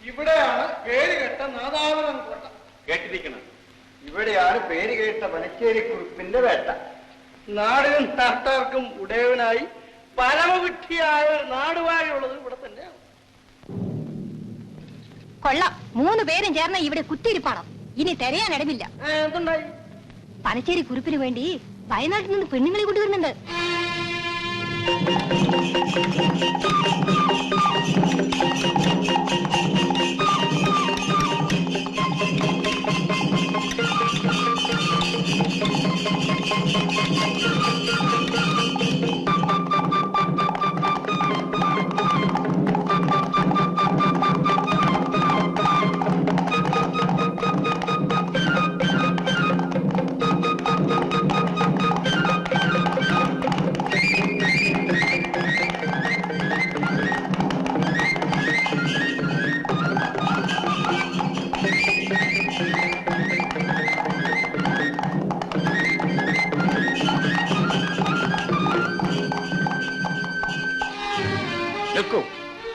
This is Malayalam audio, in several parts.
ഇവിടെയാണ് പേര് കേട്ട നാദാപുരം കോട്ട. കേട്ടിരിക്കണം. ഇവിടെയാണ് പേര് കേട്ട പനച്ചേരി കുറിപ്പിന്റെ വേട്ട. നാടിനും നാട്ടാർക്കും ഉടയവനായി പരമവിഡ്ഢിയായ നാടുവാഴുള്ളത് ഇവിടെ തന്നെയാണ്. കൊള്ളാം, 3 പേരും ചേർന്ന ഇവിടെ കുത്തിയിരിപ്പാണോ? ഇനി തിരയാൻ ഇടമില്ല. എന്തുണ്ടായി? പനച്ചേരി കുറിപ്പിന് വേണ്ടി വയനാട്ടിൽ നിന്ന് പെണ്ണുങ്ങളെ കൊണ്ടുവരുന്നുണ്ട്.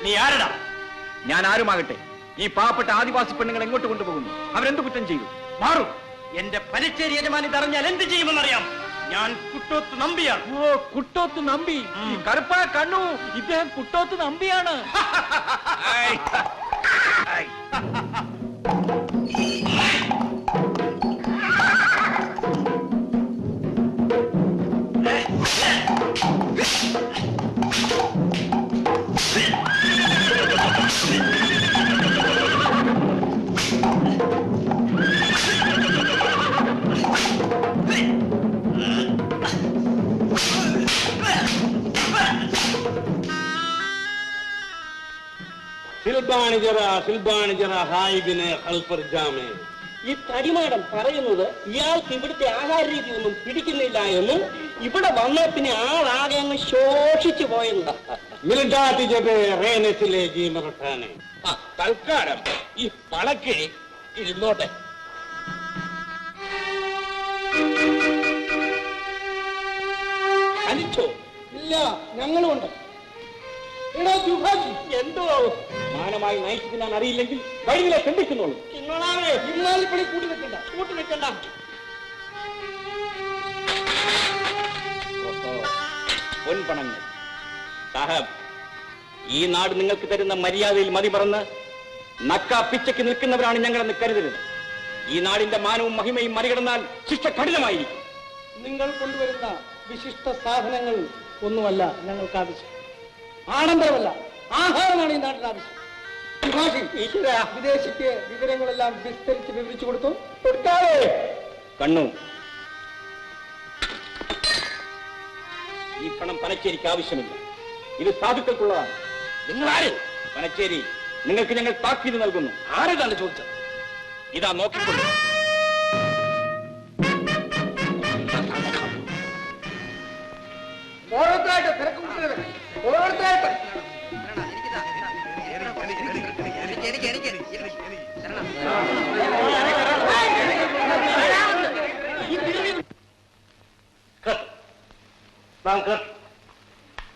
നീ ആരടാ? ഞാൻ ആരുമാകട്ടെ, ഈ പാവപ്പെട്ട ആദിവാസി പെണ്ണുങ്ങൾ എങ്ങോട്ട് കൊണ്ടുപോകുന്നു? അവരെന്ത് കുറ്റം ചെയ്തു? മാറും. എന്റെ പനച്ചേരി യജമാനി അറിഞ്ഞാൽ എന്ത് ചെയ്യുമെന്നറിയാം. ഞാൻ കുട്ടോത്ത് നമ്പിയാണ്. ഓ, കുട്ടോത്ത് നമ്പി. കറുപ്പാ കണ്ണു, ഇദ്ദേഹം കുട്ടോത്ത് നമ്പിയാണ്. ഈ തടിമാടൻ പറയുന്നത് ഇയാൾക്ക് ഇവിടുത്തെ ആഹാര രീതി ഒന്നും പിടിക്കുന്നില്ല എന്നും ഇവിടെ വന്ന പിന്നെ ആളാകെ അങ്ങ് ശോഷിച്ചു പോയെന്ന്. തൽക്കാലം ഈ പളക്കിഴി ഇരുന്നോട്ടെ. അനിച്ചോ? ഇല്ല, ഞങ്ങളുണ്ട്. എന്തോ മാനമായി നയിച്ചു തിന്നാൻ അറിയില്ലെങ്കിൽ വഴിയിലെ കണ്ടിക്കുന്നോളൂ. ഇന്നാലിപ്പണി കൂട്ടി വെക്കണ്ട. പൊൻപണങ്ങൾ സാഹബ്, ഈ നാട് നിങ്ങൾക്ക് തരുന്ന മര്യാദയിൽ മതിമറന്ന് നക്കാ പിച്ചയ്ക്ക് നിൽക്കുന്നവരാണ് ഞങ്ങളെന്ന് കരുതരുത്. ഈ നാടിന്റെ മാനവും മഹിമയും മറികടന്നാൽ ശിക്ഷ കഠിനമായിരിക്കും. നിങ്ങൾ കൊണ്ടുവരുന്ന വിശിഷ്ട സാധനങ്ങൾ ഒന്നുമല്ല ഞങ്ങൾക്ക് ആവശ്യം. ആഡംബരമല്ല, ആഹാരമാണ് ഈ നാട്ടിന് ആവശ്യം. വിദേശിക്ക് വിവരങ്ങളെല്ലാം വിസ്തരിച്ച് വിവരിച്ചു കൊടുത്താലേ. കണ്ണു, ഈ പണം പനച്ചേരിക്ക് ആവശ്യമില്ല. ഇത് സാധുക്കൾക്കുള്ളതാണ്. നിങ്ങളാര്? പനച്ചേരി, നിങ്ങൾക്ക് ഞങ്ങൾ താക്കീത് നൽകുന്നു. ആരെതാണ് ചോദിച്ചത്? ഇതാ നോക്കിക്കൊള്ളു. ഓരോരുത്തരായിട്ട് തിരക്കും ഓരോരുത്തരായിട്ട്.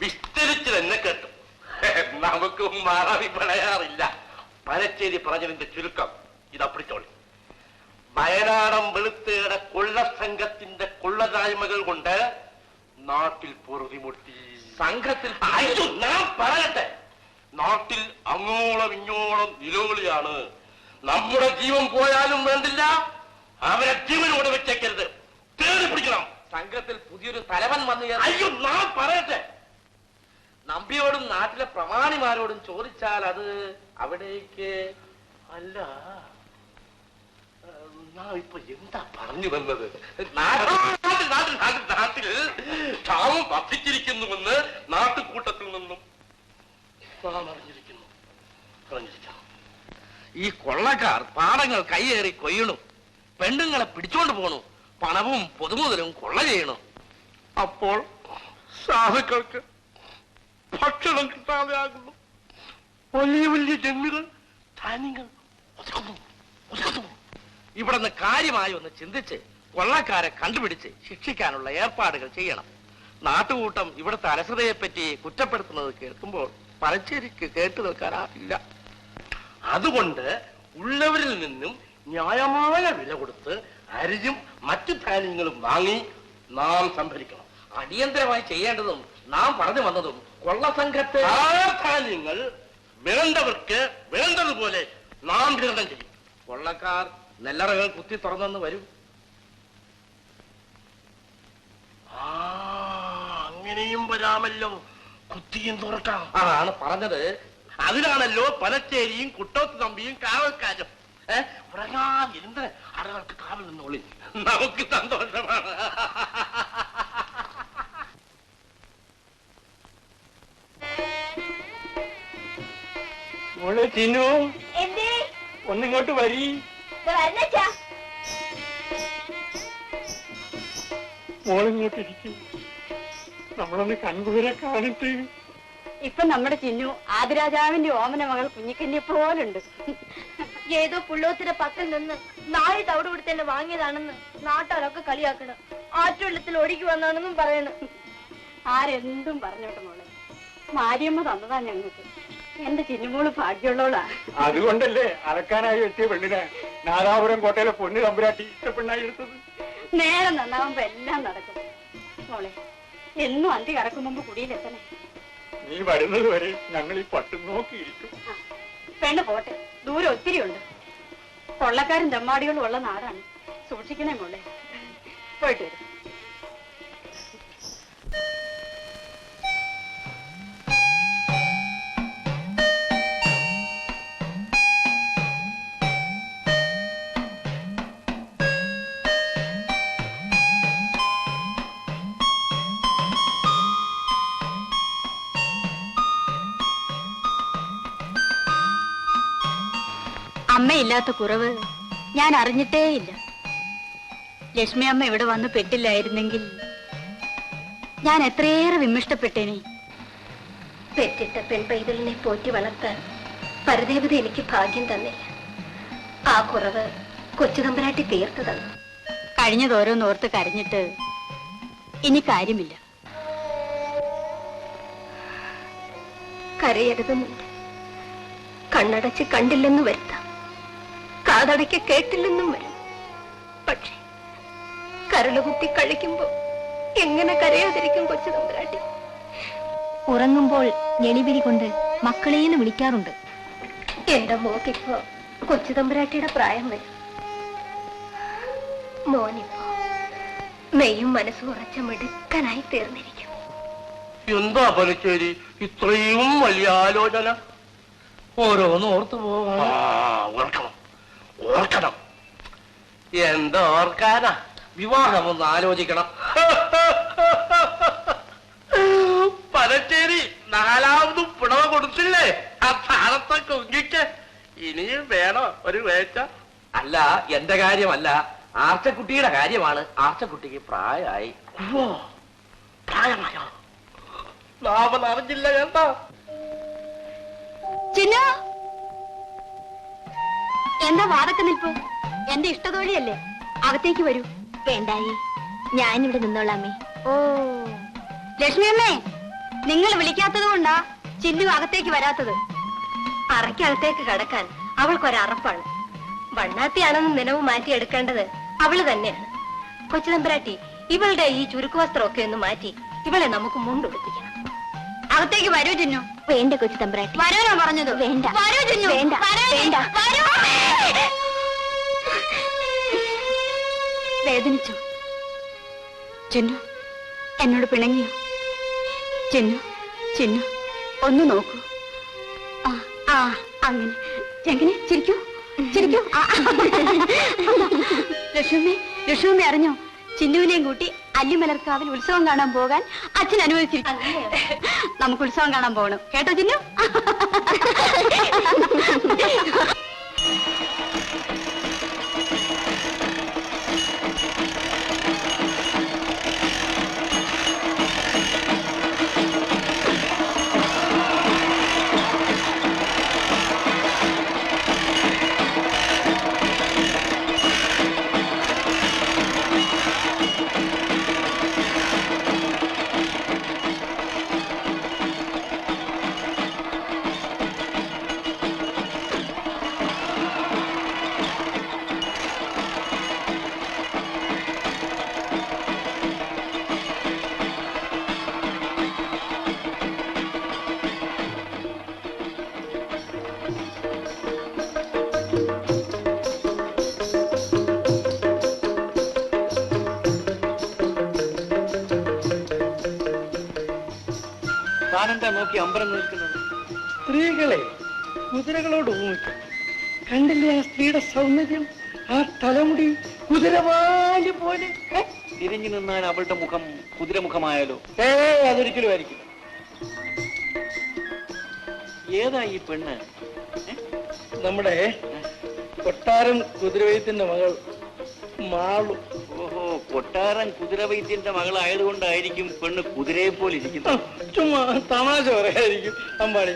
വിസ്തരിച്ച് തന്നെ കേട്ടു. നമുക്ക് മാറാവി പണയാറില്ല. പനച്ചേരി പറഞ്ഞതിന്റെ ചുരുക്കം ഇതാ പിടിച്ചോളി. വയനാടൻ വെളുത്തേടെ കൊള്ള സംഘത്തിന്റെ കൊള്ളതായ്മകൾ കൊണ്ട് നാട്ടിൽ പൊറുതിമുട്ടി. സംഘത്തിൽ ഞാൻ പറയട്ടെ, നാട്ടിൽ അങ്ങോളം ഇങ്ങോളം നിലവിളിയാണ്. നമ്മുടെ ജീവൻ പോയാലും വേണ്ടില്ല, അവരെ ജീവനോട് വെച്ചേക്കരുത്. തേടി പിടിക്കണം. സംഘത്തിൽ പുതിയൊരു തലവൻ വന്നു. അയ്യോ, ഞാൻ പറയട്ടെ, നമ്പിയോടും നാട്ടിലെ പ്രമാണിമാരോടും ചോദിച്ചാൽ അത് അവിടേക്ക് അല്ല. ഇപ്പൊ എന്താ പറഞ്ഞു വന്നത്? നാട്ടിൽ ക്ഷാമം വർദ്ധിച്ചിരിക്കുന്നുവെന്ന് നാട്ടുകൂട്ടത്തിൽ നിന്നും പറഞ്ഞിരിക്കുന്നു. ഈ കൊള്ളക്കാർ പാടങ്ങൾ കയ്യേറി കൊയ്യണു, പെണ്ണുങ്ങളെ പിടിച്ചോണ്ട് പോണു, പണവും പൊതുമുതലും കൊള്ള ചെയ്യണു. അപ്പോൾ സാധുക്കൾക്ക് ഭക്ഷണം കിട്ടാതെ ആകുന്നു. വലിയ വലിയ ജന്മികൾ ധാന്യങ്ങൾ ഒതുക്കുന്നു. ഇവിടെ നിന്ന് കാര്യമായി ഒന്ന് ചിന്തിച്ച് കൊള്ളക്കാരെ കണ്ടുപിടിച്ച് ശിക്ഷിക്കാനുള്ള ഏർപ്പാടുകൾ ചെയ്യണം. നാട്ടുകൂട്ടം ഇവിടുത്തെ അലസതയെപ്പറ്റി കുറ്റപ്പെടുത്തുന്നത് കേൾക്കുമ്പോൾ പനച്ചേരിക്ക് കേട്ടു നിൽക്കാനാവില്ല. അതുകൊണ്ട് ഉള്ളവരിൽ നിന്നും ന്യായമായ വില കൊടുത്ത് അരിയും മറ്റു ധാന്യങ്ങളും വാങ്ങി നാം സംഭരിക്കണം. അടിയന്തരമായി ചെയ്യേണ്ടതും നാം പറഞ്ഞു വന്നതും കൊള്ളസംഘത്തെ ആ ധാന്യങ്ങൾ വേണ്ടവർക്ക് വേണ്ടതുപോലെ നാം വിതരണം ചെയ്യും. കൊള്ളക്കാർ നെല്ലറകൾ കുത്തി തുറന്നു വരും. അങ്ങനെയും വരാമല്ലോ, കുത്തിയും തുറക്കാം. അതാണ് പറഞ്ഞത്. അതിനാണല്ലോ പനച്ചേരിയും കുട്ടോത്ത് തമ്പിയും കാവൽക്കാരും. ഉറങ്ങാൻ ഇരുന്ന് അടകൾക്ക് കാവൽ നിന്നോളി, നമുക്ക് സന്തോഷമാണ്. മോളെ ചിന്നു, ഒന്നിങ്ങോട്ട് വരി. മോളിങ്ങോട്ട് ഇരിക്കും, നമ്മളൊന്ന് കൺകുതിരെ കാണിട്ട്. ഇപ്പൊ നമ്മുടെ ചിന്നു ആദിരാജാവിന്റെ ഓമന മകൾ കുഞ്ഞിക്കന്യെ പോലുണ്ട്. ഏതോ പുള്ളോത്തിന്റെ പക്കൽ നിന്ന് നാളെ തവിട് കൊടുത്തന്നെ വാങ്ങിയതാണെന്ന് നാട്ടുകാരൊക്കെ കളിയാക്കണം. ആറ്റുവെള്ളത്തിൽ ഒഴുകി വന്നാണെന്നും പറയണം. ആരെന്തും പറഞ്ഞോട്ടെ മോളെ, മാരിയമ്മ തന്നതാ ഞങ്ങൾക്ക്. എന്റെ ചിന്നുമോള് ഭാഗ്യമുള്ളവളാ. അതുകൊണ്ടല്ലേ അലക്കാനായി എത്തിയ പെണ്ണിനെ നാദാപുരം കോട്ടയിലെ പൊന്നു തമ്പുരാട്ടി ഇഷ്ടപ്പെണ്ണായി എടുത്തത്. നേരം നന്നാവുമ്പോ എല്ലാം നടക്കും മോളെ. എന്നും അന്തി കറക്കും മുമ്പ് കുടിയിലെത്തണേ. നീ വരുന്നത് വരെ ഞങ്ങൾ ഈ പട്ടും നോക്കിയിരിക്കും. പെണ്ണ് പോട്ടെ, ദൂരം ഒത്തിരി ഉണ്ട്. കൊള്ളക്കാരും തെമ്മാടികളും ഉള്ള നാടാണ്. സൂക്ഷിക്കണേ മോളെ. പോയിട്ട് വരും. അമ്മയില്ലാത്ത കുറവ് ഞാൻ അറിഞ്ഞിട്ടേയില്ല. ലക്ഷ്മി അമ്മ ഇവിടെ വന്ന് പെട്ടില്ലായിരുന്നെങ്കിൽ ഞാൻ എത്രയേറെ വിമ്മിഷ്ടപ്പെട്ടേനെ. പെറ്റിട്ട പെൺപൈതലിനെ പോറ്റി വളർത്താൻ പരദേവത എനിക്ക് ഭാഗ്യം തന്നില്ല. ആ കുറവ് കൊച്ചു തമ്പുരാട്ടി തീർത്തു തന്നു. കഴിഞ്ഞതോരോന്നോർത്ത് കരഞ്ഞിട്ട് ഇനി കാര്യമില്ല. കരയരുതെന്നുണ്ട്. കണ്ണടച്ച് കണ്ടില്ലെന്ന് വരുത്താം, കാതടയ്ക്ക് കേട്ടില്ലെന്നും വരും. പക്ഷെ കരളുകുത്തി കഴിക്കുമ്പോ എങ്ങനെ കരയാതിരിക്കും കൊച്ചു തമ്പുരാട്ടി? ഉറങ്ങുമ്പോൾ ഞെളിപിരി കൊണ്ട് മക്കളേന്ന് വിളിക്കാറുണ്ട്. എന്റെ മോക്കിപ്പോ കൊച്ചു തമ്പുരാട്ടിയുടെ പ്രായം വരും. മോനിപ്പോ മെയ്യും മനസ്സും ഉറച്ച മിടുക്കനായി തീർന്നിരിക്കും. എന്താ പനച്ചേരി ഇത്രയും വലിയ ആലോചന? ഓരോന്ന് ഓർത്തു പോകാം. ഓർക്കണം ഓർക്കണം. എന്തോർക്കാനാ? വിവാഹം ഒന്ന് ആലോചിക്കണം. പനച്ചേരി നാലാമതും പുടവ കൊടുത്തില്ലേ ആ താളത്തെ കുഞ്ഞിക്ക്? ഇനിയും വേണോ ഒരു വേച്ച? അല്ല, എന്റെ കാര്യമല്ല, ആർച്ചക്കുട്ടിയുടെ കാര്യമാണ്. ആർച്ചക്കുട്ടിക്ക് പ്രായമായി. പ്രായമായോ? നാമൻ അറിഞ്ഞില്ല കേട്ടോ. ചിന്നു, എന്താ വാതൊക്കെ നിൽപ്പ്? എന്റെ ഇഷ്ടത്തോഴിയല്ലേ, അകത്തേക്ക് വരൂ. വേണ്ടായി, ഞാനിവിടെ നിന്നോളാമേ. ഓ ലക്ഷ്മി അമ്മേ, നിങ്ങൾ വിളിക്കാത്തത് കൊണ്ടാ ചിന്നു അകത്തേക്ക് വരാത്തത്. അറയ്ക്കകത്തേക്ക് കടക്കാൻ അവൾക്കൊരറപ്പാണ്. വണ്ണാത്തിയാണെന്ന് നിലവ് മാറ്റിയെടുക്കേണ്ടത് അവള് തന്നെയാണ്. കൊച്ചു തമ്പുരാട്ടി, ഇവളുടെ ഈ ചുരുക്കുവസ്ത്രമൊക്കെ ഒന്ന് മാറ്റി ഇവളെ നമുക്ക് മുണ്ടുടുപ്പിക്കണം. അകത്തേക്ക് വരൂ ചിന്നു. വേണ്ട കൊച്ചു തമ്പുരാട്ടി, വരാനോ പറഞ്ഞത്? വേണ്ട. വരൂ ചിന്നു. വേണ്ട. വേണ്ട. വേദനിച്ചു ചിന്നു? എന്നോട് പിണങ്ങിയോ? ചിന്നു, ചിന്നു ഒന്ന് നോക്കൂ. ആ ആ അങ്ങനെ എങ്ങനെ ചിരിക്കൂ, ചിരിക്കൂ. ലക്ഷ്മി, ലക്ഷ്മി അറിഞ്ഞോ? ചിന്നുവിനെയും കൂട്ടി അല്ലിമലർക്കാവിൽ ഉത്സവം കാണാൻ പോകാൻ അച്ഛൻ അനുവദിച്ചിരിക്കും. നമുക്ക് ഉത്സവം കാണാൻ പോകണം കേട്ടോ ചിന്നു? എന്താ നോക്കി അമ്പരം നിൽക്കുന്നത്? സ്ത്രീകളെ കുതിരകളോട് ഊമിക്കും. കണ്ടില്ലേ ആ സ്ത്രീയുടെ സൗന്ദര്യം, ആ തലമുടി കുതിരവാലി പോലെ. തിരിഞ്ഞു നിന്നാൽ അവളുടെ മുഖം കുതിരമുഖമായാലോ? അതൊരിക്കലും ആയിരിക്കും. ഏതാ ഈ പെണ്ണ്? നമ്മുടെ കൊട്ടാരം കുതിരവൈദ്യന്റെ മകൾ മാളു. ഓഹോ, കൊട്ടാരം കുതിരവൈദ്യന്റെ മകളായതുകൊണ്ടായിരിക്കും പെണ്ണ് കുതിരയെ പോലെ ഇരിക്കുന്നത്. ചുമ്മാ തമാശ പറയായിരിക്കും അമ്പാടി.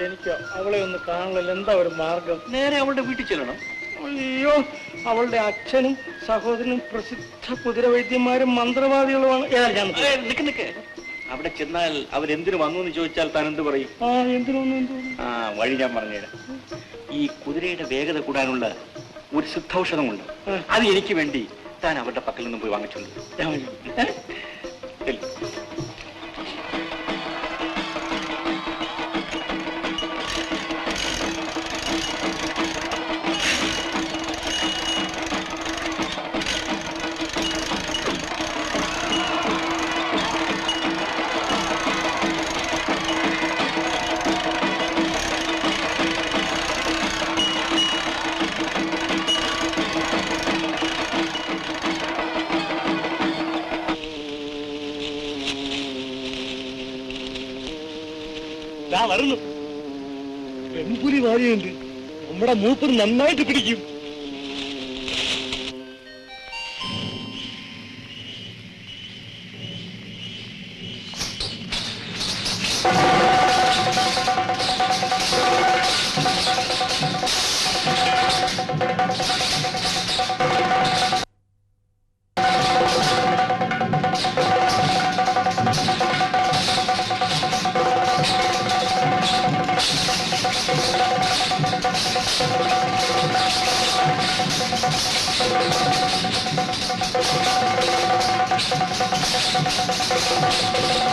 എനിക്ക് അവളെ ഒന്ന് കാണണല്ലോ, എന്താ ഒരു മാർഗം? നേരെ അവളുടെ വീട്ടിൽ ചെല്ലണം. അയ്യോ, അവളുടെ അച്ഛനും സഹോദരനും പ്രസിദ്ധ കുതിരവൈദ്യന്മാരും മന്ത്രവാദികളുമാണ്. നിക്ക് അവിടെ ചെന്നാൽ അവരെന്തിനു വന്നു എന്ന് ചോദിച്ചാൽ താൻ എന്ത് പറയും? എന്തിനു വഴി ഞാൻ പറഞ്ഞുതരാം. ഈ കുതിരയുടെ വേഗത കൂടാനുള്ള ഒരു സിദ്ധൌഷധമുണ്ട്. അത് എനിക്ക് വേണ്ടി താൻ അവരുടെ പക്കൽ നിന്നും പോയി വാങ്ങിച്ചുണ്ട്. വരുന്നു. പെൺപുലി വാരിയുണ്ട്. നമ്മുടെ മൂപ്പർ നന്നായിട്ട് പിടിക്കും. Thank you.